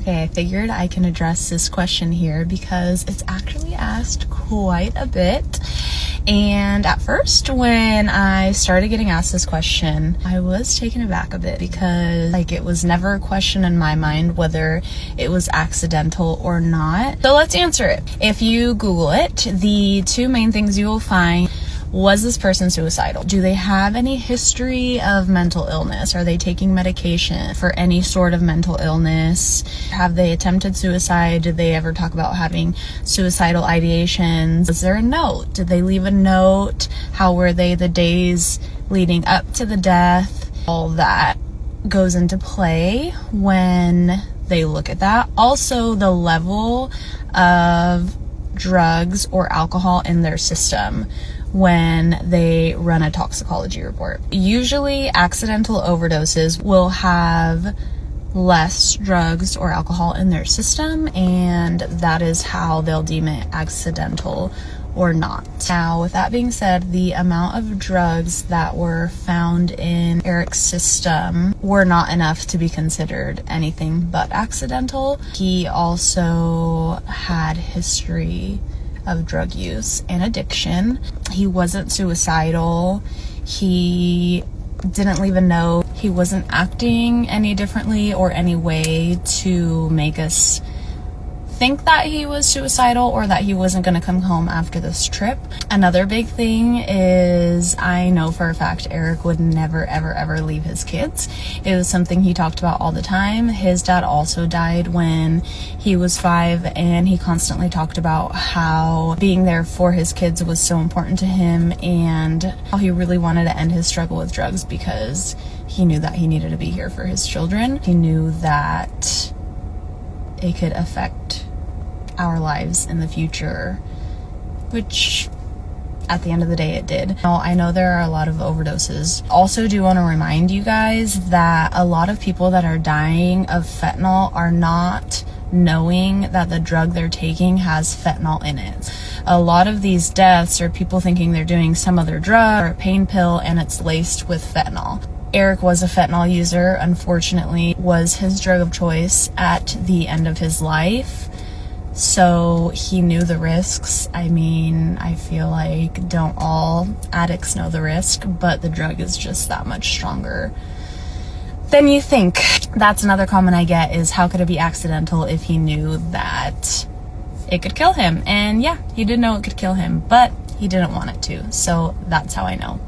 Okay, I figured I can address this question here because it's actually asked quite a bit. And at first, when I started getting asked this question, I was taken aback a bit because it was never a question in my mind whether it was accidental or not. So let's answer it. If you Google it, the two main things you will find: was this person suicidal? Do they have any history of mental illness? Are they taking medication for any sort of mental illness? Have they attempted suicide? Did they ever talk about having suicidal ideations? Was there a note? Did they leave a note? How were they the days leading up to the death? All that goes into play when they look at that. Also, the level of drugs or alcohol in their system when they run a toxicology report. Usually accidental overdoses will have less drugs or alcohol in their system, and that is how they'll deem it accidental or not. Now, with that being said, the amount of drugs that were found in Eric's system were not enough to be considered anything but accidental. He also had history of drug use and addiction. He wasn't suicidal. He didn't leave a note. He wasn't acting any differently or any way to make us think that he was suicidal or that he wasn't going to come home after this trip. Another big thing is, I know for a fact Eric would never ever leave his kids. It was something he talked about all the time. His dad also died when he was 5, and he constantly talked about how being there for his kids was so important to him and how he really wanted to end his struggle with drugs because he knew that he needed to be here for his children. He knew that it could affect our lives in the future, which at the end of the day it did. Now, I know there are a lot of overdoses. Also do want to remind you guys that a lot of people that are dying of fentanyl are not knowing that the drug they're taking has fentanyl in it. A lot of these deaths are people thinking they're doing some other drug or a pain pill and it's laced with fentanyl. Eric was a fentanyl user, unfortunately, was his drug of choice at the end of his life. So he knew the risks. I mean, I feel like don't all addicts know the risk, but the drug is just that much stronger than you think. That's another comment I get is, how could it be accidental if he knew that it could kill him? And yeah, he did know it could kill him, but he didn't want it to. So that's how I know.